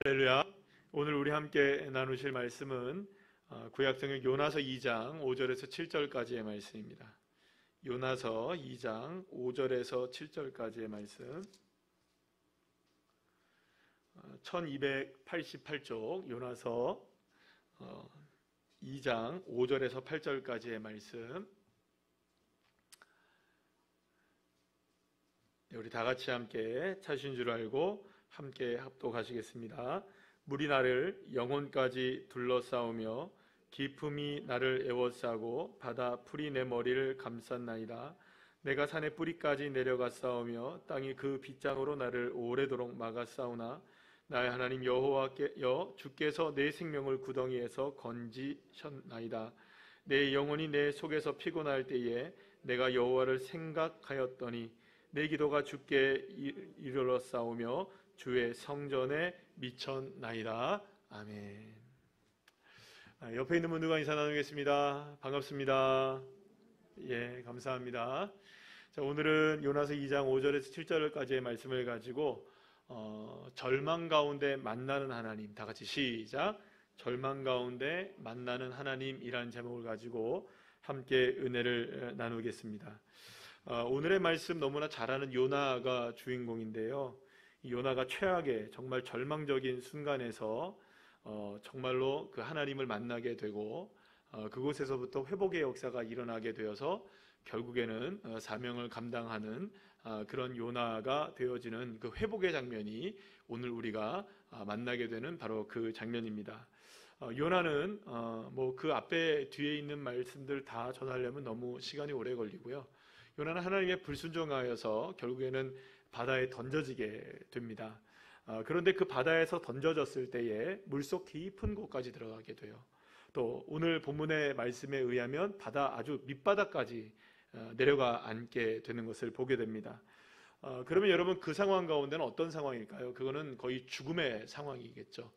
할렐루야. 오늘 우리 함께 나누실 말씀은 구약성경 요나서 2장 5절에서 7절까지의 말씀입니다. 요나서 2장 5절에서 7절까지의 말씀, 1288쪽 요나서 2장 5절에서 8절까지의 말씀, 우리 다 같이 함께 찾으신 줄 알고 함께 합독하시겠습니다. 물이 나를 영혼까지 둘러싸우며 깊음이 나를 에워싸고 바다 풀이 내 머리를 감쌌나이다. 내가 산의 뿌리까지 내려갔사오며 땅이 그 빗장으로 나를 오래도록 막았사오나 나의 하나님 여호와께여 주께서 내 생명을 구덩이에서 건지셨나이다. 내 영혼이 내 속에서 피곤할 때에 내가 여호와를 생각하였더니 내 기도가 주께 이르렀사오며 주의 성전에 미쳤나이다. 아멘. 옆에 있는 분들과 인사 나누겠습니다. 반갑습니다. 예, 감사합니다. 자, 오늘은 요나서 2장 5절에서 7절까지의 말씀을 가지고 절망 가운데 만나는 하나님, 다 같이 시작. 절망 가운데 만나는 하나님이라는 제목을 가지고 함께 은혜를 나누겠습니다. 오늘의 말씀 너무나 잘 아는 요나가 주인공인데요. 요나가 최악의 정말 절망적인 순간에서 정말로 그 하나님을 만나게 되고 그곳에서부터 회복의 역사가 일어나게 되어서 결국에는 사명을 감당하는 그런 요나가 되어지는 그 회복의 장면이 오늘 우리가 만나게 되는 바로 그 장면입니다. 요나는 뭐 그 앞에 뒤에 있는 말씀들 다 전하려면 너무 시간이 오래 걸리고요. 요나는 하나님의 불순종하여서 결국에는 바다에 던져지게 됩니다. 그런데 그 바다에서 던져졌을 때에 물속 깊은 곳까지 들어가게 돼요. 또 오늘 본문의 말씀에 의하면 바다 아주 밑바닥까지 내려가 앉게 되는 것을 보게 됩니다. 그러면 여러분 그 상황 가운데는 어떤 상황일까요? 그거는 거의 죽음의 상황이겠죠.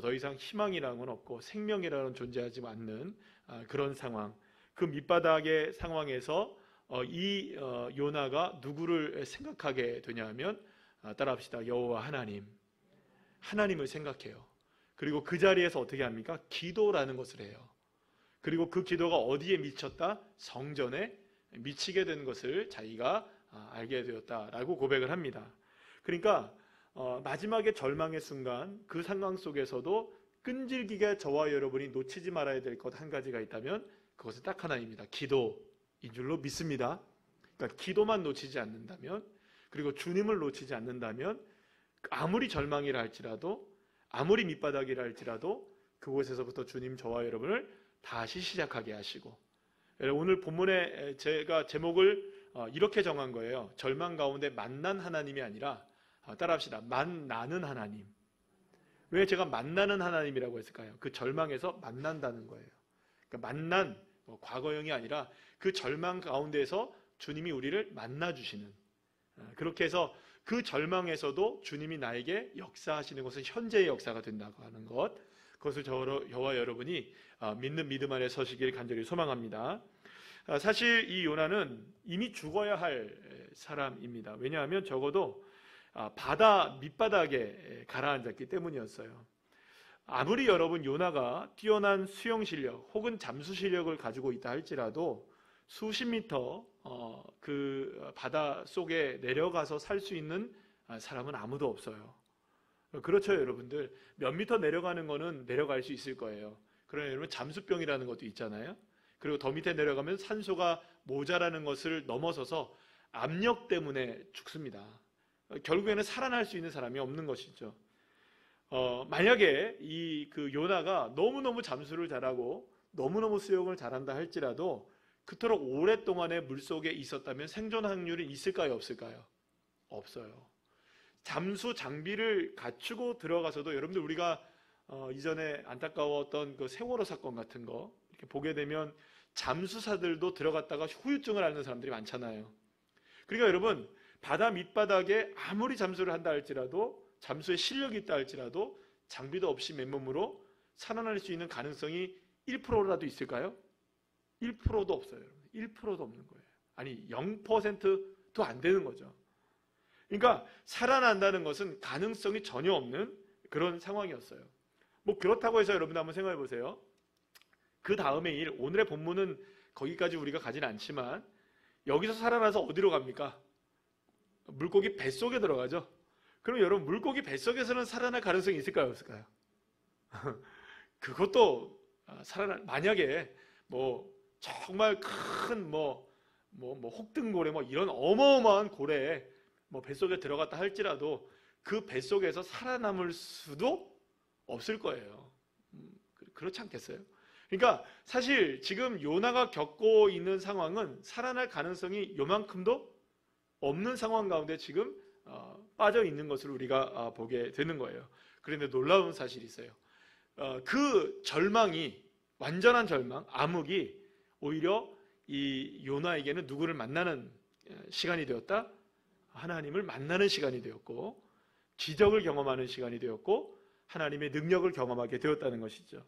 더 이상 희망이라는 건 없고 생명이라는 존재하지 않는 그런 상황. 그 밑바닥의 상황에서 이 요나가 누구를 생각하게 되냐면 따라합시다. 여호와 하나님을 생각해요. 그리고 그 자리에서 어떻게 합니까? 기도라는 것을 해요. 그리고 그 기도가 어디에 미쳤다? 성전에 미치게 된 것을 자기가 알게 되었다라고 고백을 합니다. 그러니까 마지막에 절망의 순간 그 상황 속에서도 끈질기게 저와 여러분이 놓치지 말아야 될 것 한 가지가 있다면 그것은 딱 하나입니다. 기도인 줄로 믿습니다. 그러니까 기도만 놓치지 않는다면, 그리고 주님을 놓치지 않는다면 아무리 절망이라 할지라도, 아무리 밑바닥이라 할지라도 그곳에서부터 주님 저와 여러분을 다시 시작하게 하시고, 오늘 본문에 제가 제목을 이렇게 정한 거예요. 절망 가운데 만난 하나님이 아니라, 따라합시다. 만나는 하나님. 왜 제가 만나는 하나님이라고 했을까요? 그 절망에서 만난다는 거예요. 그러니까 만난, 과거형이 아니라 그 절망 가운데에서 주님이 우리를 만나주시는, 그렇게 해서 그 절망에서도 주님이 나에게 역사하시는 것은 현재의 역사가 된다고 하는 것, 그것을 저와 여러분이 믿는 믿음 안에 서시길 간절히 소망합니다. 사실 이 요나는 이미 죽어야 할 사람입니다. 왜냐하면 적어도 바다 밑바닥에 가라앉았기 때문이었어요. 아무리 여러분 요나가 뛰어난 수영 실력 혹은 잠수 실력을 가지고 있다 할지라도 수십 미터 그 바다 속에 내려가서 살 수 있는 사람은 아무도 없어요. 그렇죠, 여러분들. 몇 미터 내려가는 거는 내려갈 수 있을 거예요. 그러나 여러분 잠수병이라는 것도 있잖아요. 그리고 더 밑에 내려가면 산소가 모자라는 것을 넘어서서 압력 때문에 죽습니다. 결국에는 살아날 수 있는 사람이 없는 것이죠. 만약에 그 요나가 너무너무 잠수를 잘하고 너무너무 수영을 잘한다 할지라도 그토록 오랫동안의 물속에 있었다면 생존 확률이 있을까요, 없을까요? 없어요. 잠수 장비를 갖추고 들어가서도, 여러분들 우리가 이전에 안타까웠던 그 세월호 사건 같은 거 이렇게 보게 되면 잠수사들도 들어갔다가 후유증을 앓는 사람들이 많잖아요. 그러니까 여러분 바다 밑바닥에 아무리 잠수를 한다 할지라도, 잠수의 실력이 있다 할지라도 장비도 없이 맨몸으로 살아날 수 있는 가능성이 1%라도 있을까요? 1%도 없어요. 1%도 없는 거예요. 아니 0%도 안 되는 거죠. 그러니까 살아난다는 것은 가능성이 전혀 없는, 그런 상황이었어요. 뭐 그렇다고 해서 여러분 한번 생각해 보세요. 그 다음의 일, 오늘의 본문은 거기까지 우리가 가진 않지만 여기서 살아나서 어디로 갑니까? 물고기 뱃속에 들어가죠. 그럼 여러분 물고기 뱃속에서는 살아날 가능성이 있을까요? 없을까요? 그것도 만약에 뭐 정말 큰 혹등고래 이런 어마어마한 고래에 뱃속에 들어갔다 할지라도 그 뱃속에서 살아남을 수도 없을 거예요. 그렇지 않겠어요? 그러니까 사실 지금 요나가 겪고 있는 상황은 살아날 가능성이 요만큼도 없는 상황 가운데 지금 빠져 있는 것을 우리가 보게 되는 거예요. 그런데 놀라운 사실이 있어요. 그 절망이, 완전한 절망, 암흑이 오히려 이 요나에게는 누구를 만나는 시간이 되었다? 하나님을 만나는 시간이 되었고, 기적을 경험하는 시간이 되었고, 하나님의 능력을 경험하게 되었다는 것이죠.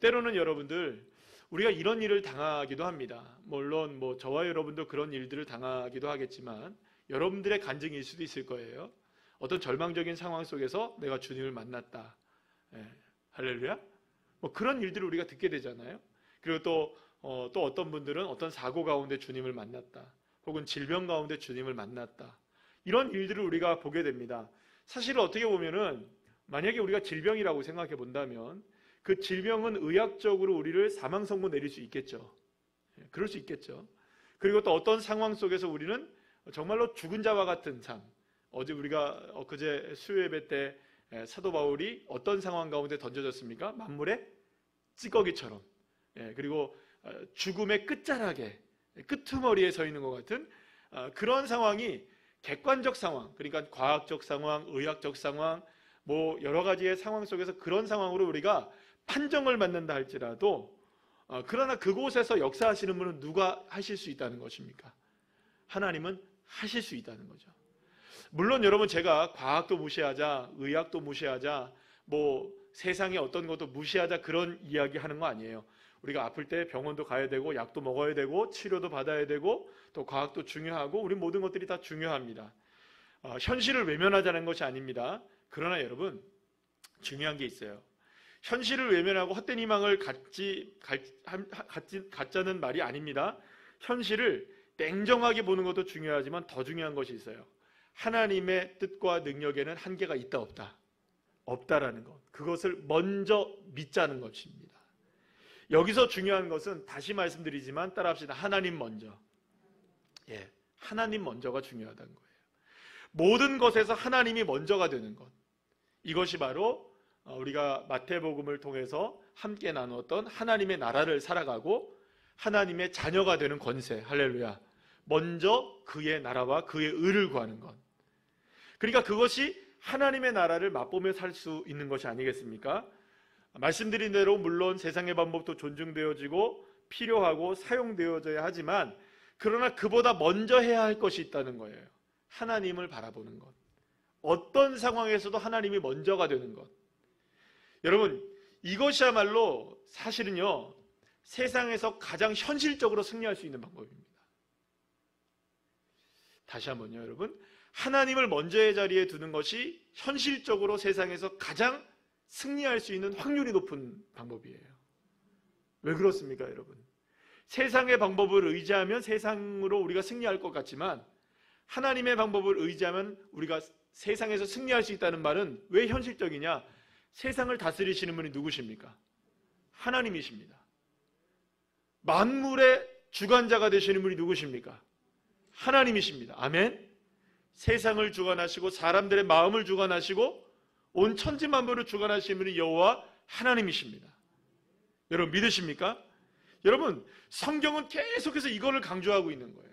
때로는 여러분들, 우리가 이런 일을 당하기도 합니다. 물론 저와 여러분도 그런 일들을 당하기도 하겠지만 여러분들의 간증일 수도 있을 거예요. 어떤 절망적인 상황 속에서 내가 주님을 만났다. 할렐루야. 그런 일들을 우리가 듣게 되잖아요. 그리고 또 어떤 분들은 어떤 사고 가운데 주님을 만났다. 혹은 질병 가운데 주님을 만났다. 이런 일들을 우리가 보게 됩니다. 사실 어떻게 보면은 만약에 우리가 질병이라고 생각해 본다면 그 질병은 의학적으로 우리를 사망 선고 내릴 수 있겠죠. 그럴 수 있겠죠. 그리고 또 어떤 상황 속에서 우리는 정말로 죽은 자와 같은 삶. 어제 우리가 엊그제 수요예배 때 사도 바울이 어떤 상황 가운데 던져졌습니까? 만물의 찌꺼기처럼. 그리고 죽음의 끝자락에, 끄트머리에 서 있는 것 같은 그런 상황이 객관적 상황, 그러니까 과학적 상황, 의학적 상황, 여러 가지의 상황 속에서 그런 상황으로 우리가 판정을 받는다 할지라도 그러나 그곳에서 역사하시는 분은 누가 하실 수 있다는 것입니까? 하나님은 하실 수 있다는 거죠. 물론 여러분, 제가 과학도 무시하자, 의학도 무시하자, 세상의 어떤 것도 무시하자 그런 이야기 하는 거 아니에요. 우리가 아플 때 병원도 가야 되고 약도 먹어야 되고 치료도 받아야 되고 또 과학도 중요하고 우리 모든 것들이 다 중요합니다. 현실을 외면하자는 것이 아닙니다. 그러나 여러분, 중요한 게 있어요. 현실을 외면하고 헛된 희망을 갖자는 말이 아닙니다. 현실을 냉정하게 보는 것도 중요하지만 더 중요한 것이 있어요. 하나님의 뜻과 능력에는 한계가 있다 없다? 없다라는 것. 그것을 먼저 믿자는 것입니다. 여기서 중요한 것은 다시 말씀드리지만 따라합시다. 하나님 먼저. 하나님 먼저가 중요하다는 거예요. 모든 것에서 하나님이 먼저가 되는 것. 이것이 바로 우리가 마태복음을 통해서 함께 나누었던 하나님의 나라를 살아가고 하나님의 자녀가 되는 권세. 할렐루야. 먼저 그의 나라와 그의 의를 구하는 것. 그러니까 그것이 하나님의 나라를 맛보며 살 수 있는 것이 아니겠습니까? 말씀드린 대로 물론 세상의 방법도 존중되어지고 필요하고 사용되어져야 하지만 그러나 그보다 먼저 해야 할 것이 있다는 거예요. 하나님을 바라보는 것. 어떤 상황에서도 하나님이 먼저가 되는 것. 여러분, 이것이야말로 사실은요, 세상에서 가장 현실적으로 승리할 수 있는 방법입니다. 다시 한번요, 여러분. 하나님을 먼저의 자리에 두는 것이 현실적으로 세상에서 가장 승리할 수 있는 확률이 높은 방법이에요. 왜 그렇습니까, 여러분? 세상의 방법을 의지하면 세상으로 우리가 승리할 것 같지만 하나님의 방법을 의지하면 우리가 세상에서 승리할 수 있다는 말은 왜 현실적이냐? 세상을 다스리시는 분이 누구십니까? 하나님이십니다. 만물의 주관자가 되시는 분이 누구십니까? 하나님이십니다. 아멘. 세상을 주관하시고 사람들의 마음을 주관하시고 온 천지 만물을 주관하시는 분이 여호와 하나님이십니다. 여러분 믿으십니까? 여러분, 성경은 계속해서 이거를 강조하고 있는 거예요.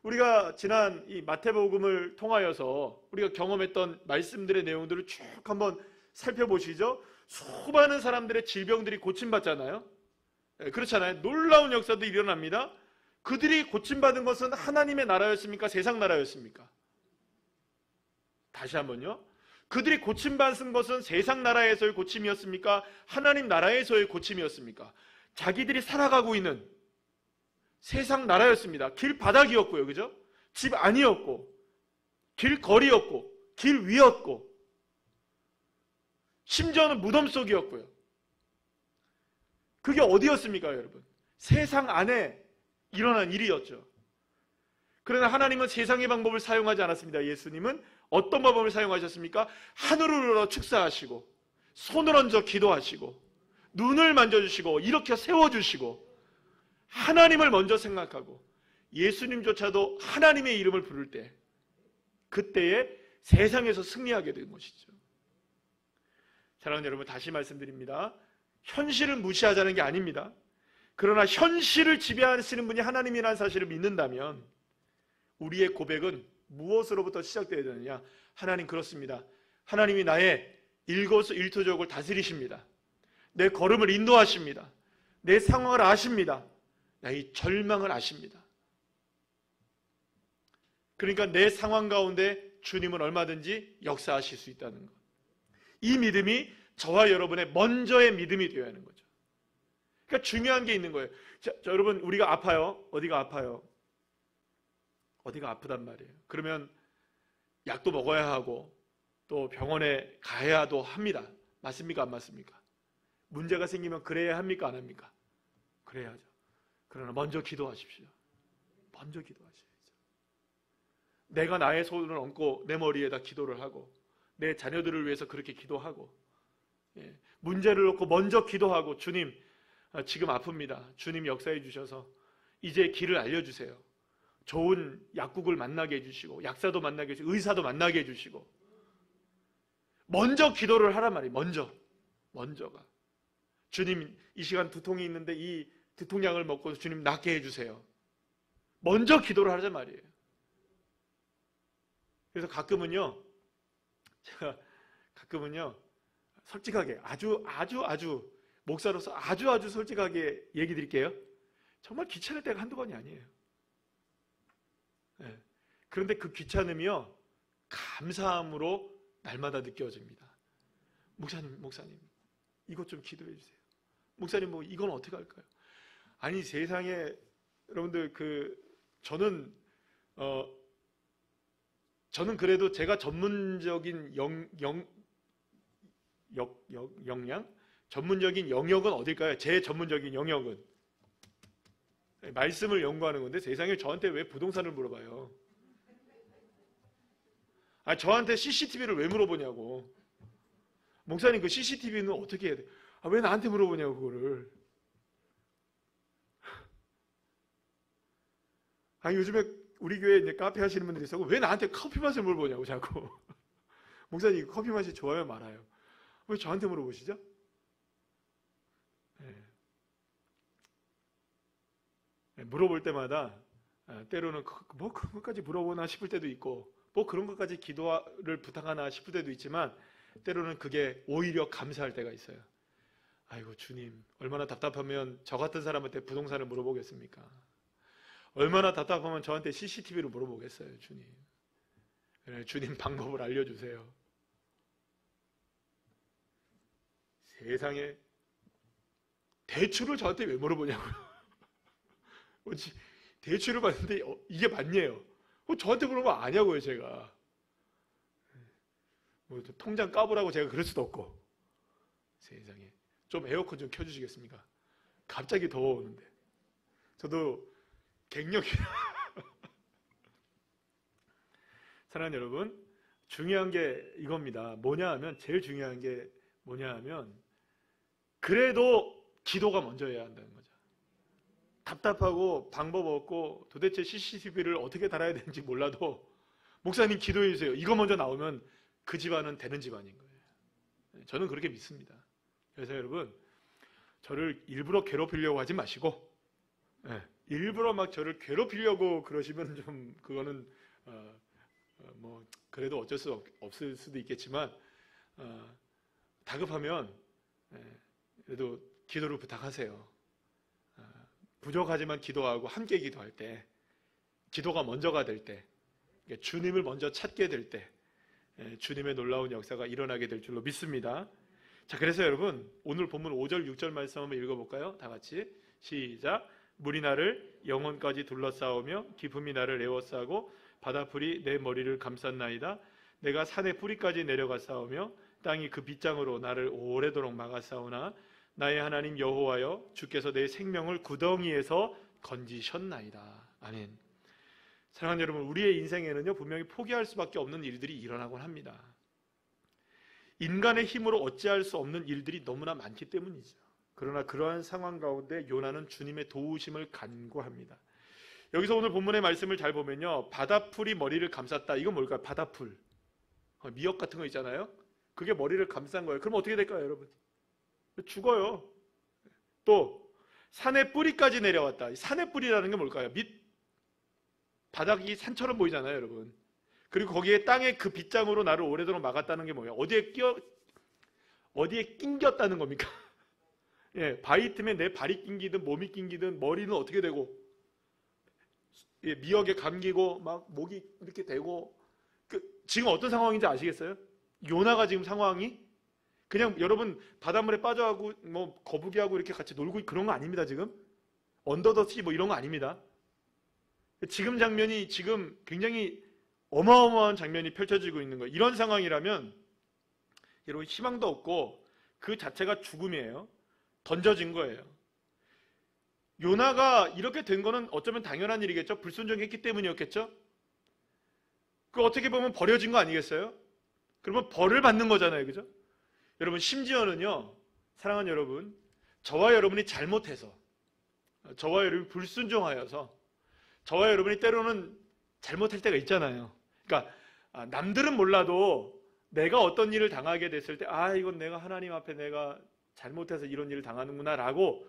우리가 지난 이 마태복음을 통하여서 우리가 경험했던 말씀들의 내용들을 쭉 한번 살펴보시죠. 수많은 사람들의 질병들이 고침받잖아요. 그렇잖아요. 놀라운 역사도 일어납니다. 그들이 고침받은 것은 하나님의 나라였습니까? 세상 나라였습니까? 다시 한번요. 그들이 고침받은 것은 세상 나라에서의 고침이었습니까? 하나님 나라에서의 고침이었습니까? 자기들이 살아가고 있는 세상 나라였습니다. 길 바닥이었고요. 그죠? 집 안이었고 길 거리였고 길 위였고 심지어는 무덤 속이었고요. 그게 어디였습니까, 여러분? 세상 안에 일어난 일이었죠. 그러나 하나님은 세상의 방법을 사용하지 않았습니다. 예수님은 어떤 방법을 사용하셨습니까? 하늘을 우러 축사하시고 손을 얹어 기도하시고 눈을 만져주시고 일으켜 세워주시고 하나님을 먼저 생각하고 예수님조차도 하나님의 이름을 부를 때 그때에 세상에서 승리하게 된 것이죠. 사랑하는 여러분, 다시 말씀드립니다. 현실을 무시하자는 게 아닙니다. 그러나 현실을 지배하시는 분이 하나님이라는 사실을 믿는다면 우리의 고백은 무엇으로부터 시작되어야 되느냐? 하나님, 그렇습니다. 하나님이 나의 일거수일투족을 다스리십니다. 내 걸음을 인도하십니다. 내 상황을 아십니다. 나의 절망을 아십니다. 그러니까 내 상황 가운데 주님은 얼마든지 역사하실 수 있다는 것. 이 믿음이 저와 여러분의 먼저의 믿음이 되어야 하는 거죠. 그러니까 중요한 게 있는 거예요. 자, 여러분, 우리가 아파요. 어디가 아파요? 어디가 아프단 말이에요. 그러면 약도 먹어야 하고 또 병원에 가야도 합니다. 맞습니까? 안 맞습니까? 문제가 생기면 그래야 합니까? 안 합니까? 그래야죠. 그러나 먼저 기도하십시오. 먼저 기도하셔야죠. 내가 나의 손을 얹고 내 머리에다 기도를 하고 내 자녀들을 위해서 그렇게 기도하고, 문제를 놓고 먼저 기도하고, 주님, 지금 아픕니다. 주님 역사해 주셔서 이제 길을 알려주세요. 좋은 약국을 만나게 해주시고 약사도 만나게 해주시고 의사도 만나게 해주시고, 먼저 기도를 하란 말이에요. 먼저가. 주님, 이 시간 두통이 있는데 이 두통약을 먹고 주님 낫게 해주세요. 먼저 기도를 하란 말이에요. 그래서 제가 가끔은요 솔직하게 아주 목사로서 아주 솔직하게 얘기 드릴게요. 정말 귀찮을 때가 한두 번이 아니에요. 그런데 그 귀찮음이요 감사함으로 날마다 느껴집니다. 목사님 이것 좀 기도해 주세요. 목사님 뭐 이건 어떻게 할까요? 아니 세상에 여러분들 저는 그래도 제가 전문적인 전문적인 영역은 어딜까요? 제 전문적인 영역은 말씀을 연구하는 건데 세상에 저한테 왜 부동산을 물어봐요? 저한테 CCTV를 왜 물어보냐고. 목사님 그 CCTV는 어떻게 해야 돼? 왜 나한테 물어보냐고 그거를. 요즘에 우리 교회에 이제 카페 하시는 분들이 있어서 왜 나한테 커피 맛을 물어보냐고 자꾸. 목사님 커피 맛이 좋아요 말아요? 왜 저한테 물어보시죠? 물어볼 때마다 때로는 뭐 그런 것까지 물어보나 싶을 때도 있고 뭐 그런 것까지 기도를 부탁하나 싶을 때도 있지만 때로는 그게 오히려 감사할 때가 있어요. 아이고 주님, 얼마나 답답하면 저 같은 사람한테 부동산을 물어보겠습니까? 얼마나 답답하면 저한테 CCTV로 물어보겠어요. 주님, 주님 방법을 알려주세요. 세상에 대출을 저한테 왜 물어보냐고요. 대출을 받는데 이게 맞냐요? 저한테 물어보면 아냐고요. 제가 뭐 통장 까보라고 제가 그럴 수도 없고. 세상에 좀 에어컨 좀 켜주시겠습니까? 갑자기 더워오는데. 저도 갱년기. 사랑하는 여러분, 중요한 게 이겁니다. 제일 중요한 게 뭐냐 하면 그래도 기도가 먼저여야 한다는 거죠. 답답하고 방법 없고 도대체 CCTV를 어떻게 달아야 되는지 몰라도 목사님 기도해 주세요. 이거 먼저 나오면 그 집안은 되는 집안인 거예요. 저는 그렇게 믿습니다. 그래서 여러분, 저를 일부러 괴롭히려고 하지 마시고, 일부러 막 저를 괴롭히려고 그러시면 좀 그거는 뭐 그래도 어쩔 수 없을 수도 있겠지만, 다급하면 그래도 기도를 부탁하세요. 부족하지만 기도하고 함께 기도할 때, 기도가 먼저가 될 때, 주님을 먼저 찾게 될 때 주님의 놀라운 역사가 일어나게 될 줄로 믿습니다. 자, 그래서 여러분 오늘 본문 5절 6절 말씀 한번 읽어볼까요? 다 같이 시작. 물이 나를 영혼까지 둘러싸우며 기품이 나를 에워싸고 바다풀이 내 머리를 감쌌나이다. 내가 산의 뿌리까지 내려가 싸우며 땅이 그 빗장으로 나를 오래도록 막아 싸우나 나의 하나님 여호와여 주께서 내 생명을 구덩이에서 건지셨나이다. 아멘. 사랑하는 여러분, 우리의 인생에는요 분명히 포기할 수밖에 없는 일들이 일어나곤 합니다. 인간의 힘으로 어찌할 수 없는 일들이 너무나 많기 때문이죠. 그러나 그러한 상황 가운데 요나는 주님의 도우심을 간구합니다. 여기서 오늘 본문의 말씀을 잘 보면요, 바다풀이 머리를 감쌌다. 이건 뭘까요? 바다풀, 미역 같은 거 있잖아요. 그게 머리를 감싼 거예요. 그럼 어떻게 될까요, 여러분? 죽어요. 또 산의 뿌리까지 내려왔다. 산의 뿌리라는 게 뭘까요? 바닥이 산처럼 보이잖아요, 여러분. 그리고 거기에 땅에 그 빗장으로 나를 오래도록 막았다는 게 뭐예요? 어디에 낑겼다는 겁니까? 예, 바위 틈에 내 발이 낑기든 몸이 낑기든 머리는 어떻게 되고, 예, 미역에 감기고 막 목이 이렇게 되고, 지금 어떤 상황인지 아시겠어요? 요나가 지금 상황이 그냥 여러분 바닷물에 빠져하고 뭐 거북이하고 이렇게 같이 놀고 그런 거 아닙니다. 지금 언더더시 뭐 이런 거 아닙니다. 지금 장면이 지금 굉장히 어마어마한 장면이 펼쳐지고 있는 거예요. 이런 상황이라면 여러분 희망도 없고 그 자체가 죽음이에요. 던져진 거예요. 요나가 이렇게 된 거는 어쩌면 당연한 일이겠죠. 불순종했기 때문이었겠죠. 그 어떻게 보면 버려진 거 아니겠어요? 그러면 벌을 받는 거잖아요. 그죠? 여러분 심지어는요, 사랑하는 여러분, 저와 여러분이 잘못해서, 저와 여러분이 불순종하여서, 저와 여러분이 때로는 잘못할 때가 있잖아요. 그러니까 남들은 몰라도 내가 어떤 일을 당하게 됐을 때, 이건 내가 하나님 앞에 내가 잘못해서 이런 일을 당하는구나 라고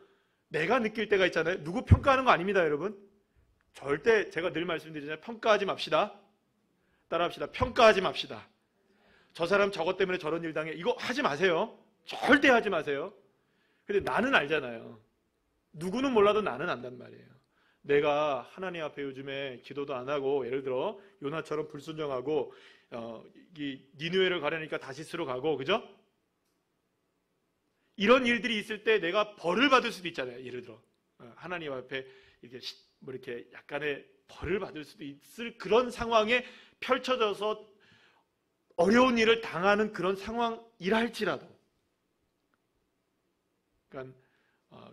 내가 느낄 때가 있잖아요. 누구 평가하는 거 아닙니다, 여러분. 절대 제가 늘 말씀드리잖아요. 평가하지 맙시다. 따라합시다. 평가하지 맙시다. 저 사람 저것 때문에 저런 일 당해. 이거 하지 마세요. 절대 하지 마세요. 근데 나는 알잖아요. 누구는 몰라도 나는 안단 말이에요. 내가 하나님 앞에 요즘에 기도도 안 하고, 예를 들어 요나처럼 불순종하고 니느웨를 가려니까 다시스로 가고, 그죠? 이런 일들이 있을 때 내가 벌을 받을 수도 있잖아요. 예를 들어 하나님 앞에 이렇게 약간의 벌을 받을 수도 있을 그런 상황에 펼쳐져서 어려운 일을 당하는 그런 상황이라 할지라도, 그러니까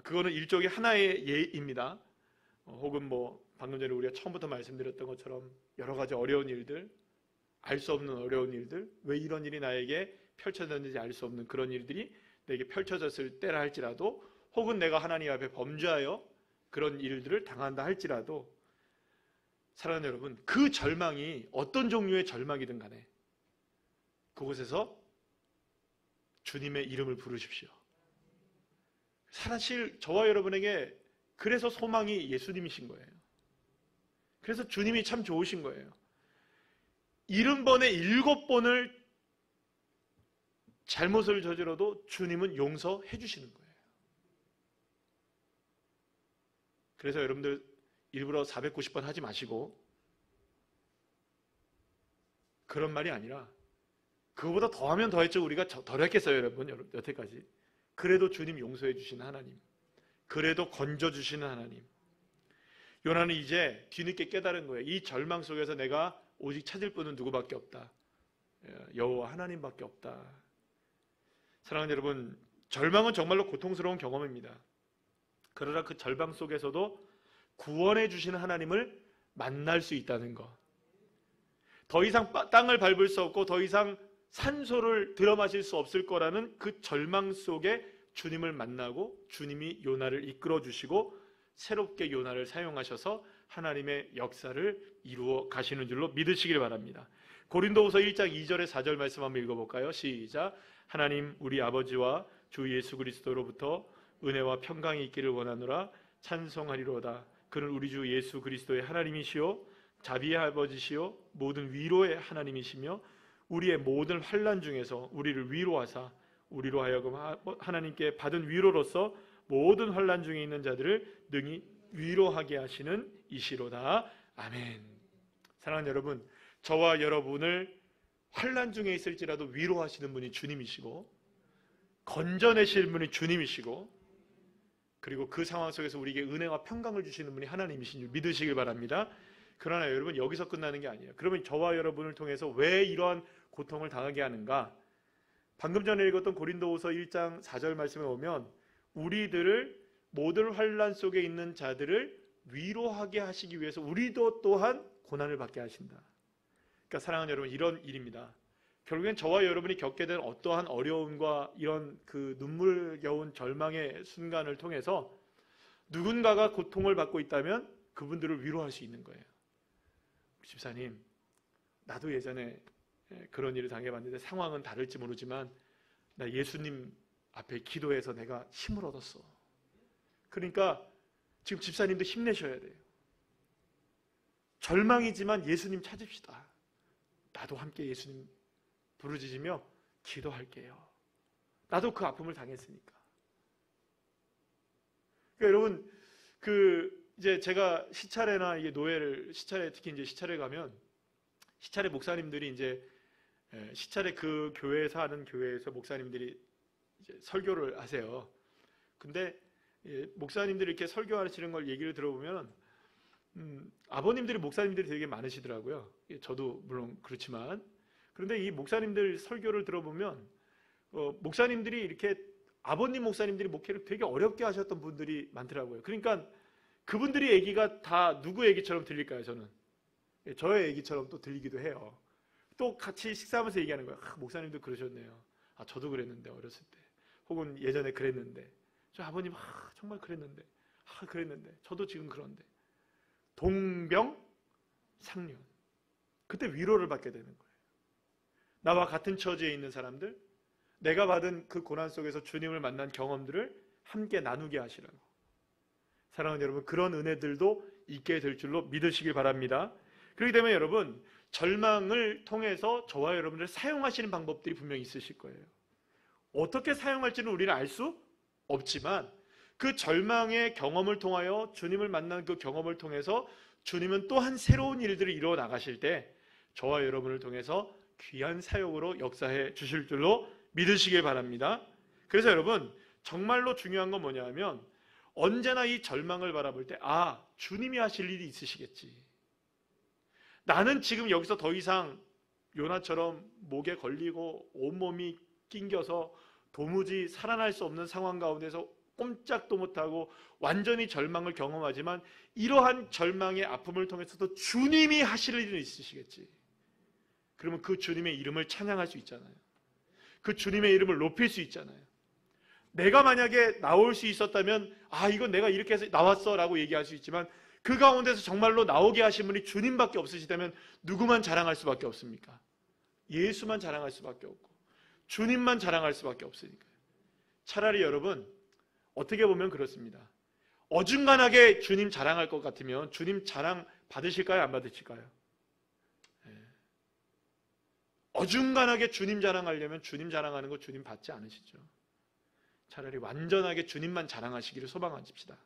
그거는 일종의 하나의 예입니다. 혹은 뭐 방금 전에 우리가 처음부터 말씀드렸던 것처럼 여러 가지 어려운 일들, 알 수 없는 어려운 일들, 왜 이런 일이 나에게 펼쳐졌는지 알 수 없는 그런 일들이 내게 펼쳐졌을 때라 할지라도, 혹은 내가 하나님 앞에 범죄하여 그런 일들을 당한다 할지라도, 사랑하는 여러분, 그 절망이 어떤 종류의 절망이든 간에 그곳에서 주님의 이름을 부르십시오. 사실 저와 여러분에게 그래서 소망이 예수님이신 거예요. 그래서 주님이 참 좋으신 거예요. 70번에 7번을 잘못을 저질러도 주님은 용서해 주시는 거예요. 그래서 여러분들 일부러 490번 하지 마시고, 그런 말이 아니라 그거보다 더하면 더했죠. 우리가 덜 했겠어요, 여러분, 여태까지. 그래도 주님 용서해 주시는 하나님, 그래도 건져 주시는 하나님. 요나는 이제 뒤늦게 깨달은 거예요. 이 절망 속에서 내가 오직 찾을 분은 누구밖에 없다. 여호와 하나님밖에 없다. 사랑하는 여러분, 절망은 정말로 고통스러운 경험입니다. 그러나 그 절망 속에서도 구원해 주시는 하나님을 만날 수 있다는 것, 더 이상 땅을 밟을 수 없고 더 이상 산소를 들어 마실 수 없을 거라는 그 절망 속에 주님을 만나고 주님이 요나를 이끌어 주시고 새롭게 요나를 사용하셔서 하나님의 역사를 이루어 가시는 줄로 믿으시길 바랍니다. 고린도후서 1장 2절에 4절 말씀 한번 읽어볼까요? 시작. 하나님 우리 아버지와 주 예수 그리스도로부터 은혜와 평강이 있기를 원하노라. 찬송하리로다. 그는 우리 주 예수 그리스도의 하나님이시요 자비의 아버지시요 모든 위로의 하나님이시며 우리의 모든 환난 중에서 우리를 위로하사 우리로 하여금 하나님께 받은 위로로서 모든 환난 중에 있는 자들을 능히 위로하게 하시는 이시로다. 아멘. 사랑하는 여러분, 저와 여러분을 환난 중에 있을지라도 위로하시는 분이 주님이시고 건져내실 분이 주님이시고, 그리고 그 상황 속에서 우리에게 은혜와 평강을 주시는 분이 하나님이신 줄 믿으시길 바랍니다. 그러나 여러분, 여기서 끝나는 게 아니에요. 그러면 저와 여러분을 통해서 왜 이러한 고통을 당하게 하는가? 방금 전에 읽었던 고린도후서 1장 4절 말씀에 보면 우리들을 모든 환난 속에 있는 자들을 위로하게 하시기 위해서 우리도 또한 고난을 받게 하신다. 그러니까 사랑하는 여러분, 이런 일입니다. 결국엔 저와 여러분이 겪게 된 어떠한 어려움과 이런 그 눈물겨운 절망의 순간을 통해서 누군가가 고통을 받고 있다면 그분들을 위로할 수 있는 거예요. 집사님, 나도 예전에 그런 일을 당해봤는데 상황은 다를지 모르지만 나 예수님 앞에 기도해서 내가 힘을 얻었어. 그러니까 지금 집사님도 힘내셔야 돼요. 절망이지만 예수님 찾읍시다. 나도 함께 예수님 부르짖으며 기도할게요. 나도 그 아픔을 당했으니까. 그러니까 여러분, 이제 제가 시찰회나 이게 노예를 특히 이제 시찰회 가면 시찰회 목사님들이 이제 시찰회 그 교회에서 하는 교회에서 목사님들이 이제 설교를 하세요. 근데 목사님들이 이렇게 설교하시는 걸 얘기를 들어보면 아버님들이 목사님들이 되게 많으시더라고요. 저도 물론 그렇지만 그런데 이 목사님들 설교를 들어보면 목사님들이 이렇게 아버님 목사님들이 목회를 되게 어렵게 하셨던 분들이 많더라고요. 그러니까 그분들이 얘기가 다 누구 얘기처럼 들릴까요? 저는 저의 얘기처럼 또 들리기도 해요. 또 같이 식사하면서 얘기하는 거예요. 목사님도 그러셨네요. 저도 그랬는데 어렸을 때, 혹은 예전에 그랬는데, 저 아버님 정말 그랬는데, 그랬는데 저도 지금 그런데. 동병상련. 그때 위로를 받게 되는 거예요. 나와 같은 처지에 있는 사람들, 내가 받은 그 고난 속에서 주님을 만난 경험들을 함께 나누게 하시라고. 사랑하는 여러분, 그런 은혜들도 있게 될 줄로 믿으시길 바랍니다. 그렇기 때문에 여러분, 절망을 통해서 저와 여러분들 사용하시는 방법들이 분명히 있으실 거예요. 어떻게 사용할지는 우리는 알 수 없지만 그 절망의 경험을 통하여 주님을 만난 그 경험을 통해서 주님은 또한 새로운 일들을 이루어 나가실 때 저와 여러분을 통해서 귀한 사역으로 역사해 주실 줄로 믿으시길 바랍니다. 그래서 여러분, 정말로 중요한 건 뭐냐면 언제나 이 절망을 바라볼 때 주님이 하실 일이 있으시겠지. 나는 지금 여기서 더 이상 요나처럼 목에 걸리고 온몸이 낑겨서 도무지 살아날 수 없는 상황 가운데서 꼼짝도 못하고 완전히 절망을 경험하지만 이러한 절망의 아픔을 통해서도 주님이 하실 일이 있으시겠지. 그러면 그 주님의 이름을 찬양할 수 있잖아요. 그 주님의 이름을 높일 수 있잖아요. 내가 만약에 나올 수 있었다면 이건 내가 이렇게 해서 나왔어 라고 얘기할 수 있지만 그 가운데서 정말로 나오게 하신 분이 주님밖에 없으시다면 누구만 자랑할 수밖에 없습니까? 예수만 자랑할 수밖에 없고 주님만 자랑할 수밖에 없으니까요. 차라리 여러분, 어떻게 보면 그렇습니다. 어중간하게 주님 자랑할 것 같으면 주님 자랑 받으실까요? 안 받으실까요? 어중간하게 주님 자랑하려면 주님 자랑하는 거 주님 받지 않으시죠. 차라리 완전하게 주님만 자랑하시기를 소망하십시다.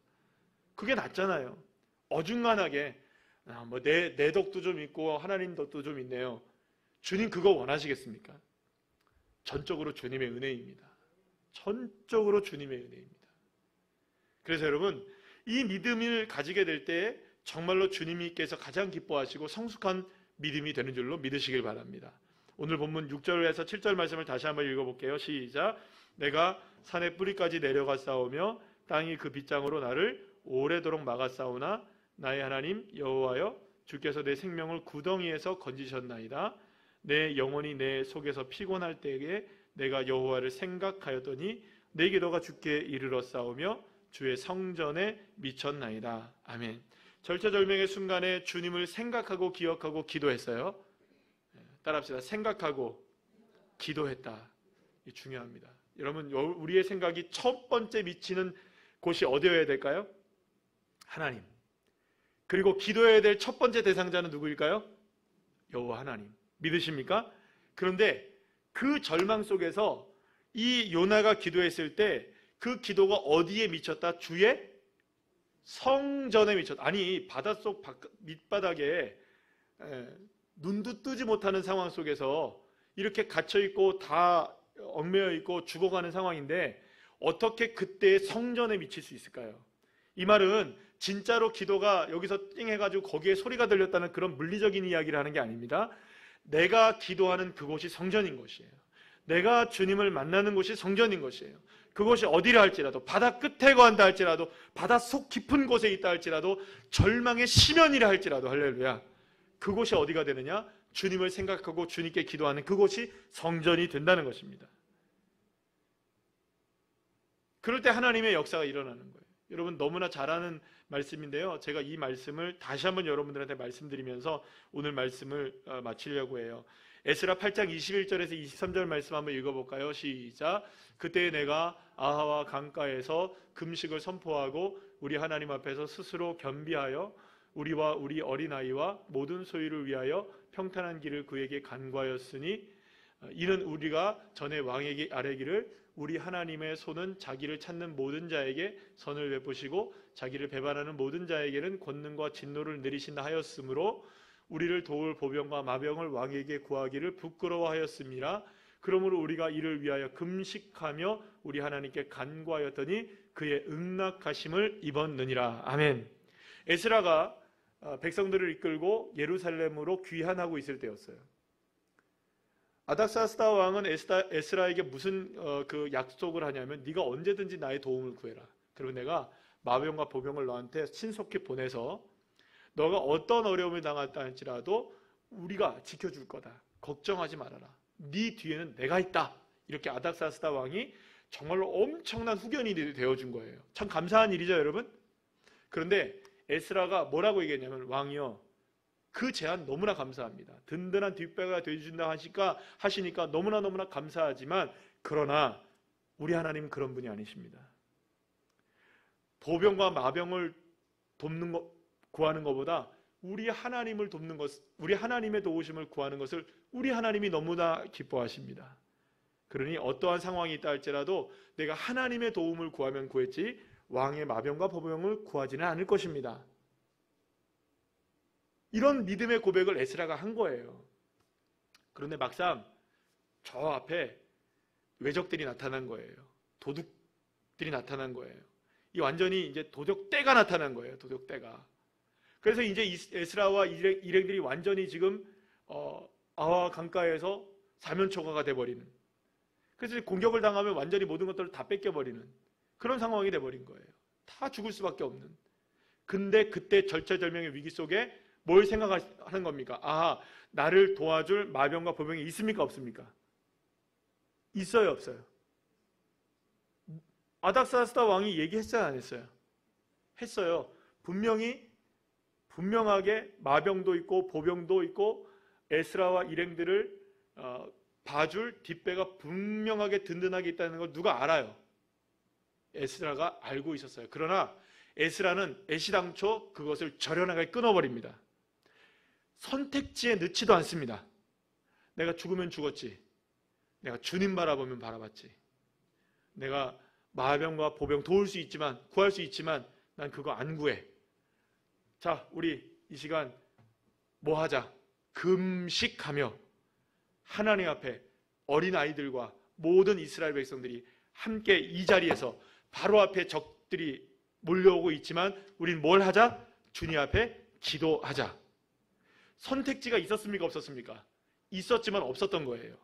그게 낫잖아요. 어중간하게 내 덕도 좀 있고 하나님 덕도 좀 있네요. 주님 그거 원하시겠습니까? 전적으로 주님의 은혜입니다. 전적으로 주님의 은혜입니다. 그래서 여러분, 이 믿음을 가지게 될 때 정말로 주님께서 가장 기뻐하시고 성숙한 믿음이 되는 줄로 믿으시길 바랍니다. 오늘 본문 6절에서 7절 말씀을 다시 한번 읽어볼게요. 시작. 내가 산의 뿌리까지 내려가 싸우며 땅이 그 빗장으로 나를 오래도록 막아 싸우나 나의 하나님 여호와여, 주께서 내 생명을 구덩이에서 건지셨나이다. 내 영혼이 내 속에서 피곤할 때에 내가 여호와를 생각하였더니 내 기도가 주께 이르러 싸우며 주의 성전에 미쳤나이다. 아멘. 절체절명의 순간에 주님을 생각하고 기억하고 기도했어요. 따라합시다. 생각하고 기도했다. 이 중요합니다. 여러분, 우리의 생각이 첫 번째 미치는 곳이 어디여야 될까요? 하나님. 그리고 기도해야 될 첫 번째 대상자는 누구일까요? 여호와 하나님. 믿으십니까? 그런데 그 절망 속에서 이 요나가 기도했을 때 그 기도가 어디에 미쳤다? 주의 성전에 미쳤다. 아니, 바닷속 밑바닥에 눈도 뜨지 못하는 상황 속에서 이렇게 갇혀있고 다 얽매여 있고 죽어가는 상황인데 어떻게 그때 성전에 미칠 수 있을까요? 이 말은 진짜로 기도가 여기서 띵 해가지고 거기에 소리가 들렸다는 그런 물리적인 이야기를 하는 게 아닙니다. 내가 기도하는 그곳이 성전인 것이에요. 내가 주님을 만나는 곳이 성전인 것이에요. 그곳이 어디라 할지라도, 바다 끝에 거한다 할지라도, 바다 속 깊은 곳에 있다 할지라도, 절망의 심연이라 할지라도, 할렐루야, 그곳이 어디가 되느냐? 주님을 생각하고 주님께 기도하는 그곳이 성전이 된다는 것입니다. 그럴 때 하나님의 역사가 일어나는 거예요. 여러분, 너무나 잘 아는 말씀인데요, 제가 이 말씀을 다시 한번 여러분들한테 말씀드리면서 오늘 말씀을 마치려고 해요. 에스라 8장 21절에서 23절 말씀 한번 읽어볼까요? 시작. 그때 내가 아하와 강가에서 금식을 선포하고 우리 하나님 앞에서 스스로 겸비하여 우리와 우리 어린아이와 모든 소유를 위하여 평탄한 길을 그에게 간구하였으니, 이는 우리가 전에 왕에게 아뢰기를 우리 하나님의 손은 자기를 찾는 모든 자에게 선을 베푸시고 자기를 배반하는 모든 자에게는 권능과 진노를 내리신다 하였으므로 우리를 도울 보병과 마병을 왕에게 구하기를 부끄러워하였습니다. 그러므로 우리가 이를 위하여 금식하며 우리 하나님께 간구하였더니 그의 응낙하심을 입었느니라. 아멘. 에스라가 백성들을 이끌고 예루살렘으로 귀환하고 있을 때였어요. 아닥사스다 왕은 에스라에게 무슨 그 약속을 하냐면, 네가 언제든지 나의 도움을 구해라. 그리고 내가 마병과 보병을 너한테 신속히 보내서 너가 어떤 어려움을 당했다 할지라도 우리가 지켜줄 거다. 걱정하지 말아라. 네 뒤에는 내가 있다. 이렇게 아닥사스다 왕이 정말로 엄청난 후견이 되어준 거예요. 참 감사한 일이죠, 여러분. 그런데 에스라가 뭐라고 얘기했냐면, 왕이요, 그 제안 너무나 감사합니다. 든든한 뒷배가 되어준다 하시니까 너무나 감사하지만, 그러나 우리 하나님은 그런 분이 아니십니다. 보병과 마병을 돕는 것, 구하는 것보다 우리 하나님을 돕는 것, 우리 하나님의 도우심을 구하는 것을 우리 하나님이 너무나 기뻐하십니다. 그러니 어떠한 상황이 있다 할지라도 내가 하나님의 도움을 구하면 구했지 왕의 마병과 보병을 구하지는 않을 것입니다. 이런 믿음의 고백을 에스라가 한 거예요. 그런데 막상 저 앞에 외적들이 나타난 거예요. 도둑들이 나타난 거예요. 이 완전히 이제 도적대가 나타난 거예요. 도적대가. 그래서 이제 에스라와 일행들이 완전히 지금 아와 강가에서 사면초가가 돼버리는, 그래서 공격을 당하면 완전히 모든 것들을 다 뺏겨버리는 그런 상황이 돼버린 거예요. 다 죽을 수밖에 없는. 근데 그때 절체절명의 위기 속에 뭘 생각하는 겁니까? 아하, 나를 도와줄 마병과 보병이 있습니까? 없습니까? 있어요, 없어요? 아닥사스다 왕이 얘기했어요, 안 했어요? 했어요. 분명하게 마병도 있고 보병도 있고 에스라와 일행들을 봐줄 뒷배가 분명하게 든든하게 있다는 걸 누가 알아요? 에스라가 알고 있었어요. 그러나 에스라는 애시당초 그것을 절연하게 끊어버립니다. 선택지에 넣지도 않습니다. 내가 죽으면 죽었지, 내가 주님 바라보면 바라봤지, 내가 마병과 보병 도울 수 있지만, 구할 수 있지만 난 그거 안 구해. 자, 우리 이 시간 뭐 하자? 금식하며 하나님 앞에 어린아이들과 모든 이스라엘 백성들이 함께 이 자리에서 바로 앞에 적들이 몰려오고 있지만 우린 뭘 하자? 주님 앞에 기도하자. 선택지가 있었습니까? 없었습니까? 있었지만 없었던 거예요.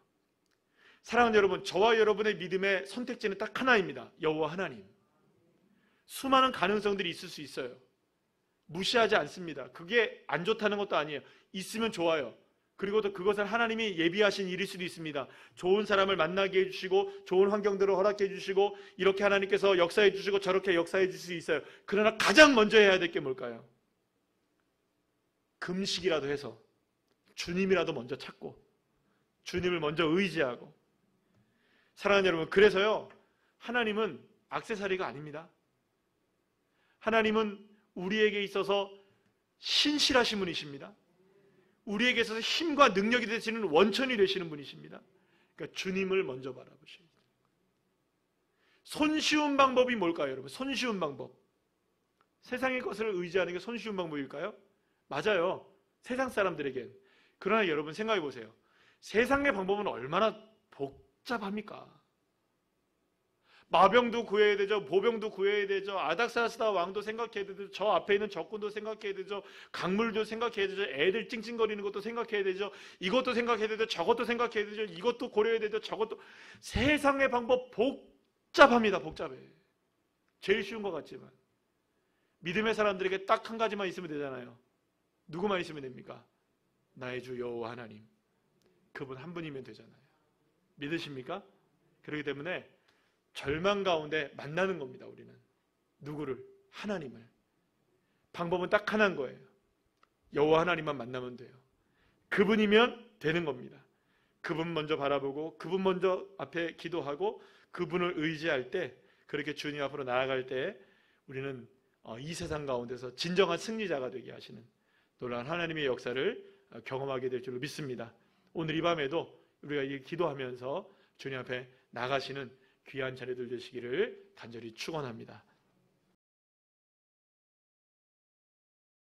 사랑하는 여러분, 저와 여러분의 믿음의 선택지는 딱 하나입니다. 여호와 하나님. 수많은 가능성들이 있을 수 있어요. 무시하지 않습니다. 그게 안 좋다는 것도 아니에요. 있으면 좋아요. 그리고 또 그것을 하나님이 예비하신 일일 수도 있습니다. 좋은 사람을 만나게 해주시고 좋은 환경들을 허락해 주시고 이렇게 하나님께서 역사해 주시고 저렇게 역사해 주실 수 있어요. 그러나 가장 먼저 해야 될 게 뭘까요? 금식이라도 해서 주님이라도 먼저 찾고 주님을 먼저 의지하고. 사랑하는 여러분, 그래서요, 하나님은 액세서리가 아닙니다. 하나님은 우리에게 있어서 신실하신 분이십니다. 우리에게 있어서 힘과 능력이 되시는 원천이 되시는 분이십니다. 그러니까 주님을 먼저 바라보셔야 돼요. 손쉬운 방법이 뭘까요, 여러분? 손쉬운 방법. 세상의 것을 의지하는 게 손쉬운 방법일까요? 맞아요. 세상 사람들에겐. 그러나 여러분 생각해 보세요. 세상의 방법은 얼마나 복잡합니까? 마병도 구해야 되죠. 보병도 구해야 되죠. 아닥사스다 왕도 생각해야 되죠. 저 앞에 있는 적군도 생각해야 되죠. 강물도 생각해야 되죠. 애들 찡찡거리는 것도 생각해야 되죠. 이것도 생각해야 되죠. 저것도 생각해야 되죠. 이것도 고려해야 되죠. 저것도. 세상의 방법 복잡합니다. 복잡해. 제일 쉬운 것 같지만 믿음의 사람들에게 딱 한 가지만 있으면 되잖아요. 누구만 있으면 됩니까? 나의 주 여호와 하나님. 그분 한 분이면 되잖아요. 믿으십니까? 그렇기 때문에 절망 가운데 만나는 겁니다. 우리는 누구를? 하나님을. 방법은 딱 하나인 거예요. 여호와 하나님만 만나면 돼요. 그분이면 되는 겁니다. 그분 먼저 바라보고 그분 먼저 앞에 기도하고 그분을 의지할 때, 그렇게 주님 앞으로 나아갈 때 우리는 이 세상 가운데서 진정한 승리자가 되게 하시는 놀라운 하나님의 역사를 경험하게 될 줄로 믿습니다. 오늘 이 밤에도 우리가 이 기도하면서 주님 앞에 나가시는 귀한 자녀들 되시기를 간절히 축원합니다.